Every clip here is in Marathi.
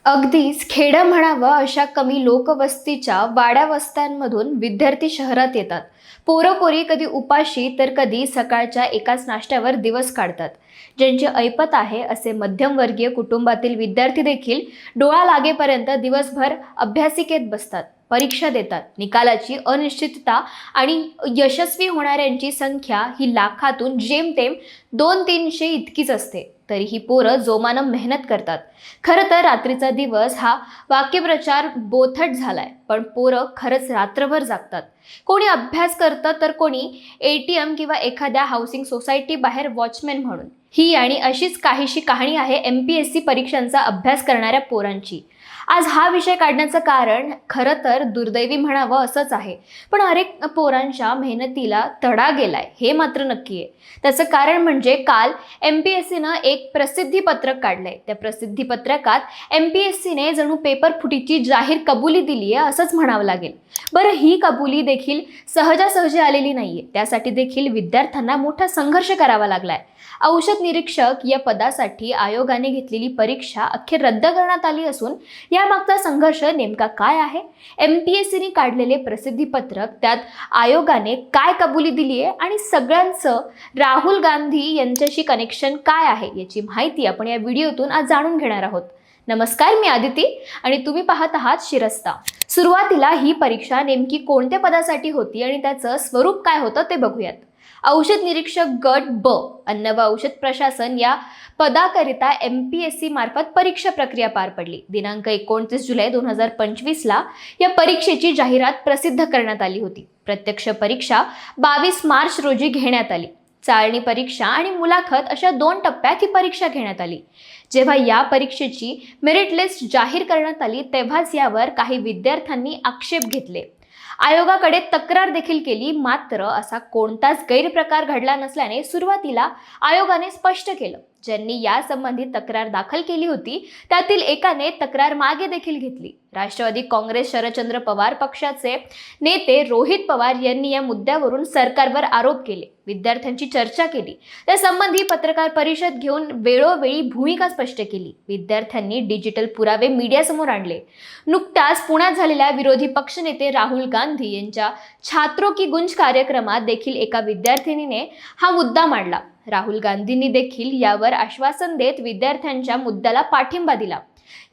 अगदीच खेडं म्हणावं अशा कमी लोकवस्तीच्या वाड्या वस्त्यांमधून विद्यार्थी शहरात येतात. पोरं-पोरी कधी उपाशी तर कधी सकाळच्या एकाच नाश्त्यावर दिवस काढतात. ज्यांची ऐपत आहे असे मध्यमवर्गीय कुटुंबातील विद्यार्थी देखील डोळा लागेपर्यंत दिवसभर अभ्यासिकेत बसतात. परीक्षा देतात. निकालाची अनिश्चितता आणि यशस्वी होणाऱ्यांची संख्या ही लाखातून जेमतेम 200-300 इतकीच असते. तरीही पोरं जोमानं मेहनत करतात. खरं तर रात्रीचा दिवस हा वाक्यप्रचार बोथट झालाय, पण पोरं खरंच रात्रभर जागतात. कोणी अभ्यास करतं तर कोणी ATM किंवा एखाद्या हाऊसिंग सोसायटी बाहेर वॉचमॅन म्हणून. ही आणि अशीच काहीशी कहाणी आहे MPSC परीक्षांचा अभ्यास करणाऱ्या पोरांची. आज हा विषय काढण्याचं कारण खरं तर दुर्दैवी म्हणावं असंच आहे. पण अनेक पोरांच्या मेहनतीला तडा गेलाय हे मात्र नक्की आहे. त्याचं कारण म्हणजे काल MPSCनं एक प्रसिद्धीपत्रक काढलंय. त्या प्रसिद्धीपत्रकात MPSCने जणू पेपर फुटीची जाहीर कबुली दिली आहे असंच म्हणावं लागेल. बरं, ही कबुली देखील सहजासहजी आलेली नाहीये. त्यासाठी देखील विद्यार्थ्यांना मोठा संघर्ष करावा लागलाय. औषध निरीक्षक या पदासाठी आयोगाने घेतलेली परीक्षा अखेर रद्द करण्यात आली असून यामागचा संघर्ष नेमका काय आहे? MPSCने काढलेले प्रसिद्धीपत्रक, त्यात आयोगाने काय कबुली दिली आहे आणि सगळ्यांचं राहुल गांधी यांच्याशी कनेक्शन काय आहे याची माहिती आपण या व्हिडिओतून आज जाणून घेणार आहोत. नमस्कार, मी आदिती आणि तुम्ही पाहत आहात शिरस्ता. सुरुवातीला ही परीक्षा नेमकी कोणत्या पदासाठी होती आणि त्याचं स्वरूप काय होतं ते बघूयात. औषध निरीक्षक गट ब, अन्न व औषध प्रशासन या पदाकरिता MPSC मार्फत परीक्षा प्रक्रिया पार पडली. दिनांक 29 जुलै 2025ला या परीक्षेची जाहिरात प्रसिद्ध करण्यात आली होती. प्रत्यक्ष परीक्षा 22 मार्च रोजी घेण्यात आली. चाळणी परीक्षा आणि मुलाखत अशा 2 टप्प्यात ही परीक्षा घेण्यात आली. जेव्हा या परीक्षेची मेरिट लिस्ट जाहीर करण्यात आली तेव्हाच यावर काही विद्यार्थ्यांनी आक्षेप घेतले. आयोगाकडे तक्रार देखील केली, मात्र असा कोणताच गैरप्रकार घडला नसल्याने सुरुवातीला आयोगाने स्पष्ट केलं. ज्यांनी यासंबंधी तक्रार दाखल केली होती त्यातील एकाने तक्रार मागे देखील घेतली. राष्ट्रवादी काँग्रेस शरदचंद्र पवार पक्षाचे नेते रोहित पवार यांनी या मुद्द्यावरून सरकारवर आरोप केले. विद्यार्थ्यांची चर्चा केली. त्यासंबंधी पत्रकार परिषद घेऊन वेळोवेळी भूमिका स्पष्ट केली. विद्यार्थ्यांनी डिजिटल पुरावे मीडियासमोर आणले. नुकत्याच पुण्यात झालेल्या विरोधी पक्षनेते राहुल गांधी यांच्या छात्रों की गुंज कार्यक्रमात देखील एका विद्यार्थिनीने हा मुद्दा मांडला. राहुल गांधींनी देखील यावर आश्वासन देत विद्यार्थ्यांच्या मुद्द्याला पाठिंबा दिला.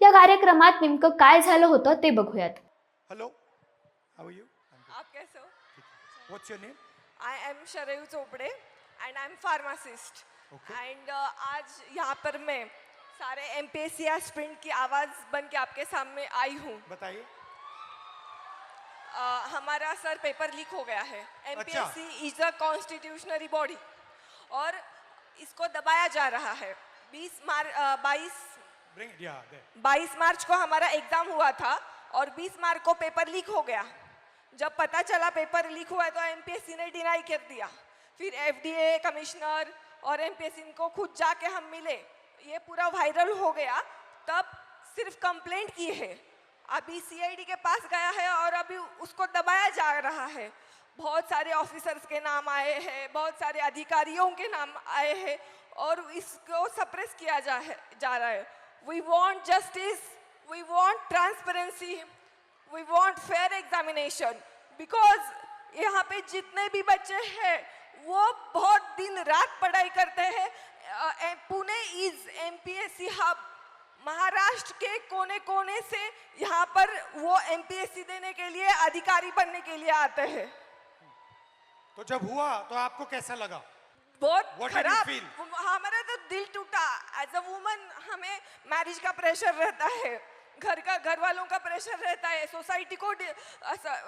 या कार्यक्रमात नेमकं काय झालं होतं ते बघूयात. Hello, how are you? आप कैसे हो? What's your name? I am Sharayu Chopde and I am pharmacist. Okay. And आज यहाँ पर मैं सारे MPSC एस्पिरेंट की आवाज़ बन के आपके सामने आई हूँ. बताइए. हमारा सर पेपर लीक हो गया है. अच्छा. MPSC इज अ कॉन्स्टिट्यूशनरी बॉडी और इसको दबाया जा रहा है. 22 मार्च को हमारा एग्ज़ाम हुआ था और 20 मार्च को पेपर लीक हो गया. जब पता चला पेपर लीक हुआ है तो MPSC ने डिनाई कर दिया. फिर FDA कमिश्नर और MPSC को खुद जाके हम मिले, ये पूरा वायरल हो गया. तब सिर्फ कंप्लेंट की है, अभी CID के पास गया है और अभी उसको दबाया जा रहा है. बहुत सारे ऑफिसर्स के नाम आए हैं, बहुत सारे अधिकारियों के नाम आए हैं और इसको सप्रेस किया जा रहा है. We want justice, we want transparency, we want fair examination. Because यहाँ पे जितने भी बच्चे हैं वो बहुत दिन रात पढ़ाई करते हैं. Pune is MPSC hub. Maharashtra के कोने कोने से यहाँ पर वो MPSC देने के लिए, अधिकारी बनने के लिए आते हैं. तो जब हुआ तो आपको कैसा लगा? बहुत What did you खराब. feel? हमारा तो दिल टूटा. एज अ वुमन हमें मैरिज का प्रेशर रहता है, घर वालों का प्रेशर रहता है,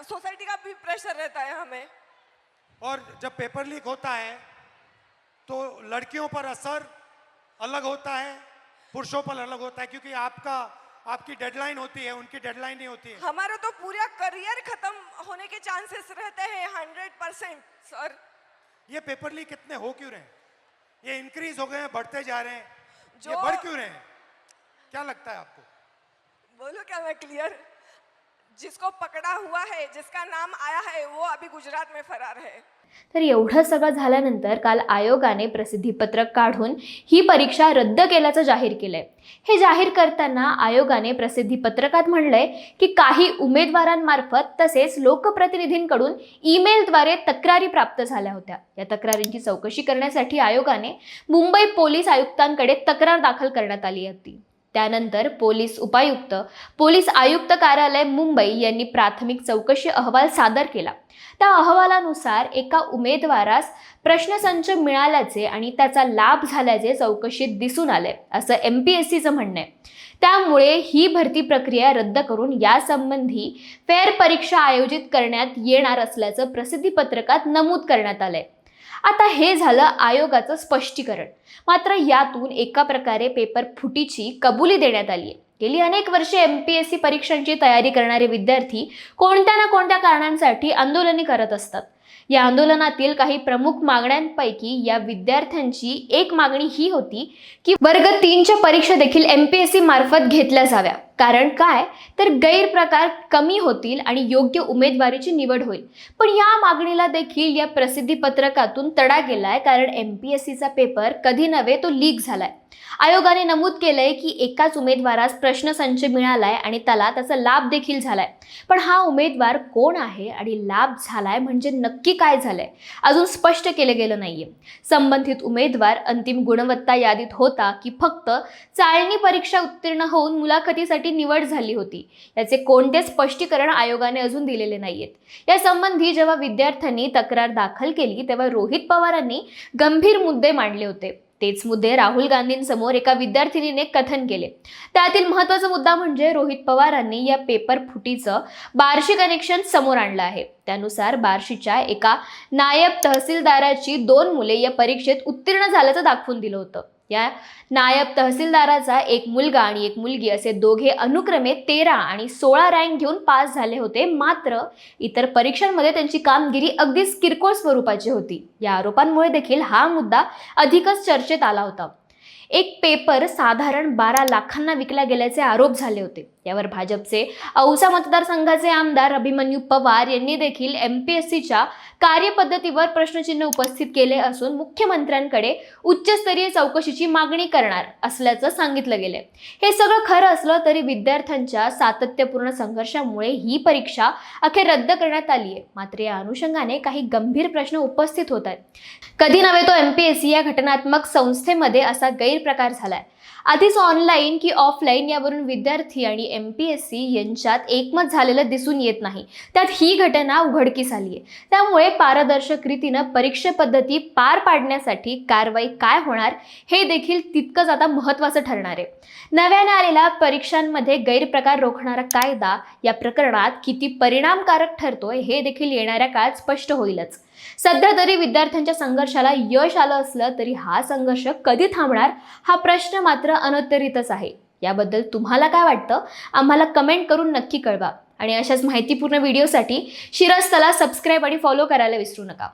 सोसाइटी का भी प्रेशर रहता है हमें. और जब पेपर लीक होता है तो लड़कियों पर असर अलग होता है, पुरुषों पर अलग होता है, क्योंकि आपकी डेडलाइन होती है, उनकी डेडलाइन नहीं होती है. हमारा तो पूरा करियर खत्म होने के चांसेस रहते हैं 100%. सर, ये पेपर लीक कितने हो क्यों रहे हैं? ये इंक्रीज हो गए हैं, बढ़ते जा रहे हैं, ये जो- बढ़ क्यों रहे हैं? क्या लगता है आपको? बोलो क्या मैं क्लियर. जिसको पकड़ा हुआ है, जिसका नाम आया है, वो अभी गुजरात में फरार है। तर एवढं सगळं झाल्यानंतर काल आयोगाने प्रसिद्धीपत्रक काढून ही परीक्षा रद्द केल्याचं जाहीर केलंय. हे जाहीर करताना आयोगाने प्रसिद्धीपत्रकात म्हणलंय की काही उमेदवारांमार्फत तसेच लोकप्रतिनिधींकडून ईमेलद्वारे तक्रारी प्राप्त झाल्या होत्या. या तक्रारींची चौकशी करण्यासाठी आयोगाने मुंबई पोलीस आयुक्तांकडे तक्रार दाखल करण्यात आली होती. त्यानंतर पोलीस उपायुक्त, पोलीस आयुक्त कार्यालय मुंबई यांनी प्राथमिक चौकशी अहवाल सादर केला. त्या अहवालानुसार एका उमेदवारास प्रश्नसंच मिळाल्याचे आणि त्याचा लाभ झाल्याचे चौकशीत दिसून आले असं MPSCचं म्हणणं आहे. त्यामुळे ही भरती प्रक्रिया रद्द करून यासंबंधी फेर परीक्षा आयोजित करण्यात येणार असल्याचं प्रसिद्धीपत्रकात नमूद करण्यात आलंय. आता हे झालं आयोगाचं स्पष्टीकरण. मात्र यातून एका प्रकारे पेपर फुटीची कबुली देण्यात आली आहे. गेली अनेक वर्षे MPSC परीक्षांची तयारी करणारे विद्यार्थी कोणत्या ना कोणत्या कारणांसाठी आंदोलने करत असतात. या आंदोलनातील काही प्रमुख मागण्यांपैकी या विद्यार्थ्यांची एक मागणी ही होती की वर्ग 3च्या परीक्षा देखील MPSC मार्फत घेतल्या जाव्या. कारण काय तर गैरप्रकार कमी होतील आणि योग्य उमेदवारीची निवड होईल. पण या मागणीला देखील या प्रसिद्धीपत्रकातून तडा गेलाय. कारण MPSCचा पेपर कधी नव्हे तो लीक झालाय. आयोगाने नमूद केलंय की एकाच उमेदवारास प्रश्नसंच मिळालाय आणि त्याचा लाभ देखील झालाय. पण हा उमेदवार कोण आहे आणि लाभ झालाय म्हणजे नक्की काय झालंय अजून स्पष्ट केलं गेलं नाहीये. संबंधित उमेदवार अंतिम गुणवत्ता यादीत होता की फक्त चाळणी परीक्षा उत्तीर्ण होऊन मुलाखतीसाठी निवड झाली होती याचे कोणतेच स्पष्टीकरण आयोगाने अजून दिलेले नाहीयेत. या संबंधी जेव्हा विद्यार्थ्यांनी तक्रार दाखल केली तेव्हा रोहित पवारांनी गंभीर मुद्दे मांडले होते. तेच मुद्दे राहुल गांधींसमोर एका विद्यार्थिनीने कथन केले. त्यातील महत्त्वाचा मुद्दा म्हणजे रोहित पवारांनी या पेपर फुटीचं बार्शी कनेक्शन समोर आणलं आहे. त्यानुसार बार्शीच्या एका नायब तहसीलदाराची 2 मुले या परीक्षेत उत्तीर्ण झाल्याचं दाखवून दिलं होतं. या नायब तहसीलदाराचा एक मुलगा आणि एक मुलगी असे दोघे अनुक्रमे 13 आणि 16 रँक घेऊन पास झाले होते. मात्र इतर परीक्षांमध्ये त्यांची कामगिरी अगदीच किरकोळ स्वरूपाची होती. या आरोपांमुळे देखील हा मुद्दा अधिकच चर्चेत आला होता. एक पेपर साधारण 12 लाखांना विकला गेल्याचे आरोप झाले होते. यावर भाजपचे औसा मतदारसंघाचे आमदार अभिमन्यू पवार यांनी देखील MPSCच्या कार्यपद्धतीवर प्रश्नचिन्ह उपस्थित केले असून मुख्यमंत्र्यांकडे उच्चस्तरीय चौकशीची मागणी करणार असल्याचं सांगितलं गेलंय. हे सगळं खरं असलं तरी विद्यार्थ्यांच्या सातत्यपूर्ण संघर्षामुळे ही परीक्षा अखेर रद्द करण्यात आली आहे. मात्र या अनुषंगाने काही गंभीर प्रश्न उपस्थित होत आहेत. कधी नव्हे तो MPSC या घटनात्मक संस्थेमध्ये असा गैरप्रकार झालाय. आधीच ऑनलाईन की ऑफलाईन यावरून विद्यार्थी आणि MPSC यांच्यात एकमत झालेलं दिसून येत नाही. त्यात ही घटना उघडकीस आली आहे. त्यामुळे पारदर्शक रीतीनं परीक्षा पद्धती पार पाडण्यासाठी कारवाई काय होणार हे देखील तितकंच आता महत्त्वाचं ठरणार आहे. नव्याने आलेला परीक्षांमध्ये गैरप्रकार रोखणारा कायदा या प्रकरणात किती परिणामकारक ठरतोय हे देखील येणाऱ्या काळात स्पष्ट होईलच. सध्या तरी विद्यार्थ्यांच्या संघर्षाला यश आलं असलं तरी हा संघर्ष कधी थांबणार हा प्रश्न मात्र अनउत्तरितच आहे. याबद्दल तुम्हाला काय वाटतं आम्हाला कमेंट करून नक्की कळवा. आणि अशाच माहितीपूर्ण व्हिडिओसाठी शिरस्तला सबस्क्राईब आणि फॉलो करायला विसरू नका.